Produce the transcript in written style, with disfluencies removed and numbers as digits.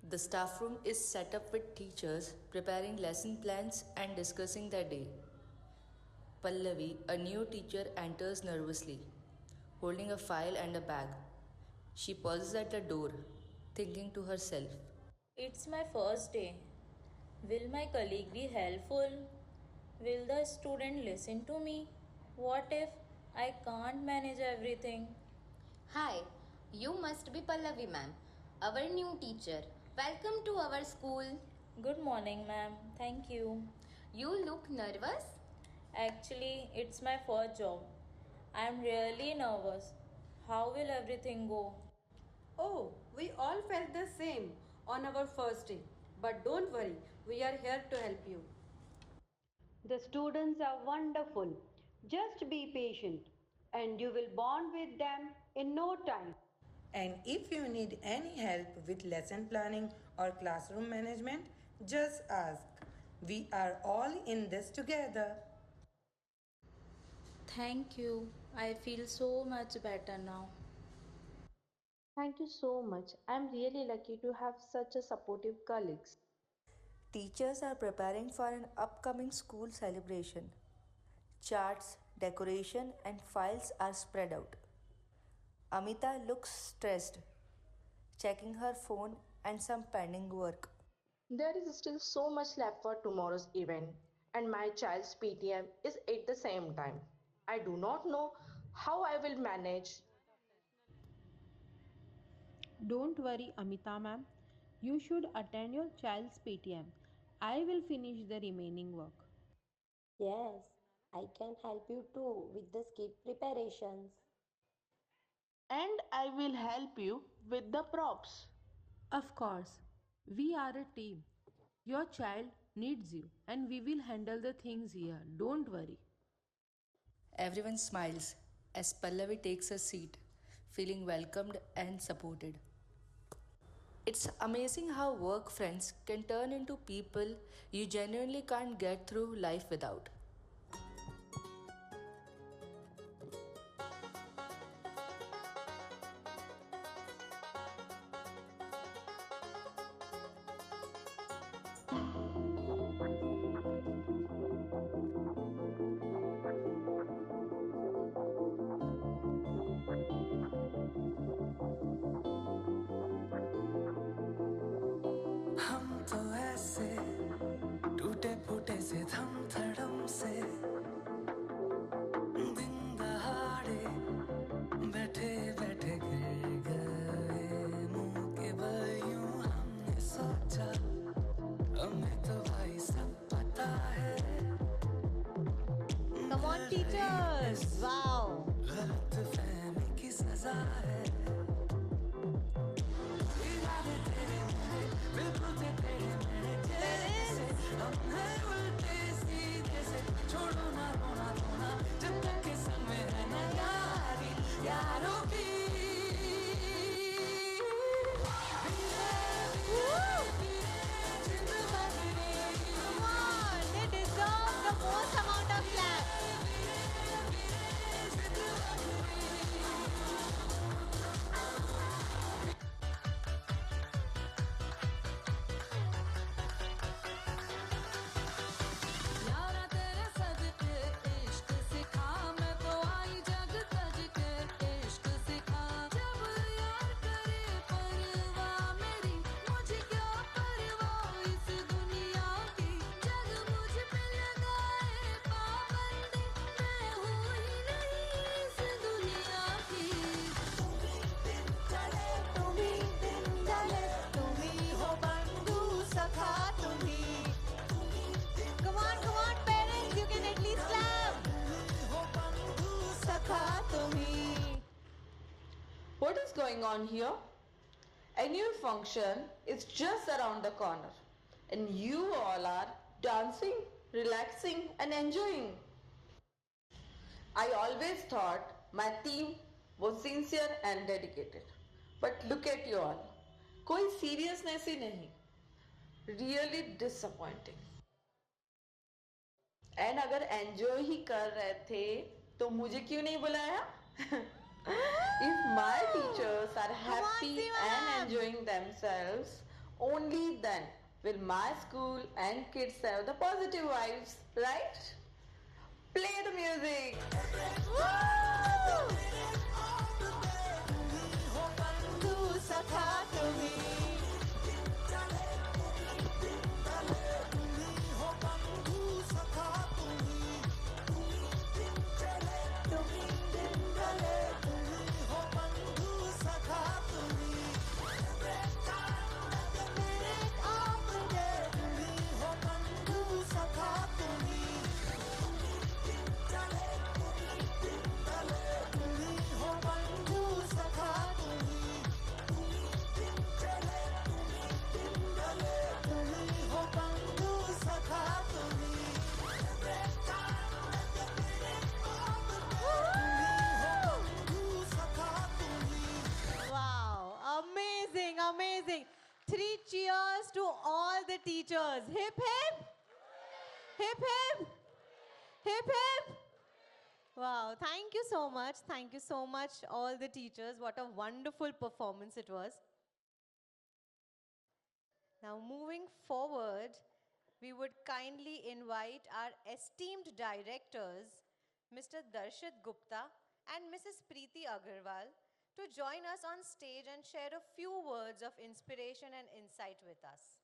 The staff room is set up with teachers preparing lesson plans and discussing their day. Pallavi, a new teacher, enters nervously, holding a file and a bag. She pauses at the door, thinking to herself. It's my first day. Will my colleague be helpful? Will the student listen to me? What if I can't manage everything? Hi, you must be Pallavi ma'am, our new teacher. Welcome to our school. Good morning, ma'am. Thank you. You look nervous? Actually, it's my first job. I'm really nervous. How will everything go? Oh, we all felt the same on our first day. But don't worry, we are here to help you. The students are wonderful. Just be patient and you will bond with them in no time. And if you need any help with lesson planning or classroom management, just ask. We are all in this together. Thank you. I feel so much better now. Thank you so much. I'm really lucky to have such a supportive colleagues. Teachers are preparing for an upcoming school celebration. Charts, decoration, and files are spread out. Amita looks stressed, checking her phone and some pending work. There is still so much left for tomorrow's event, and my child's PTM is at the same time. I do not know how I will manage. Don't worry, Amita ma'am. You should attend your child's PTM. I will finish the remaining work. Yes, I can help you too with the skit preparations. And I will help you with the props. Of course, we are a team. Your child needs you, and we will handle the things here. Don't worry. Everyone smiles as Pallavi takes a seat, feeling welcomed and supported. It's amazing how work friends can turn into people you genuinely can't get through life without. हम तो ऐसे टूटे फूटे से थम थड़म से दिन दहाड़े बैठे बैठे गिर गए मुंह के बल यूं हमने सोचा हमें तो भाई सब पता है Come on, teachers! Wow! गलत फहमी की सजा है इरादे तेरे मेरे बिल्कुल थे तेरे मेरे जैसे हम हैं उल्टे सीधे से छोड़ो ना रोना धोना जब तक के संग में है ना यारी यारों की Come on! They deserve the most amount of claps. यारा तेरे सदके इश्क सिखा मैं तो आई जग तज के इश्क सिखा जब यार करे परवाह मेरी मुझे क्या परवाह इस दुनिया की जग मुझ पे लगाए पाबंदी मैं हूँ ही नहीं इस दुनिया की तुम्ही दिन चले तुम्ही हो बंधु सखा तुम्ही come on parents you can at least clap सखा तुम्ही What is going on here? Annual function is just around the corner, and you all are dancing, relaxing, and enjoying. I always thought my team was sincere and dedicated, but look at you all. कोई seriousness ही नहीं. Really disappointing. And अगर enjoy ही कर रहे थे तो मुझे क्यों नहीं बुलाया? If my teachers are happy and enjoying themselves, Only then will my school and kids have the positive vibes, right? Play the music. बंधू सखा तुम्ही Wow, amazing, amazing. 3 cheers to all the teachers. Hip hip, hip hip, hip hip. Wow, thank you so much. Thank you so much, all the teachers. What a wonderful performance it was. Now, moving forward, we would kindly invite our esteemed directors, Mr. Darshit Gupta and Mrs. Preeti Agarwal, to join us on stage and share a few words of inspiration and insight with us.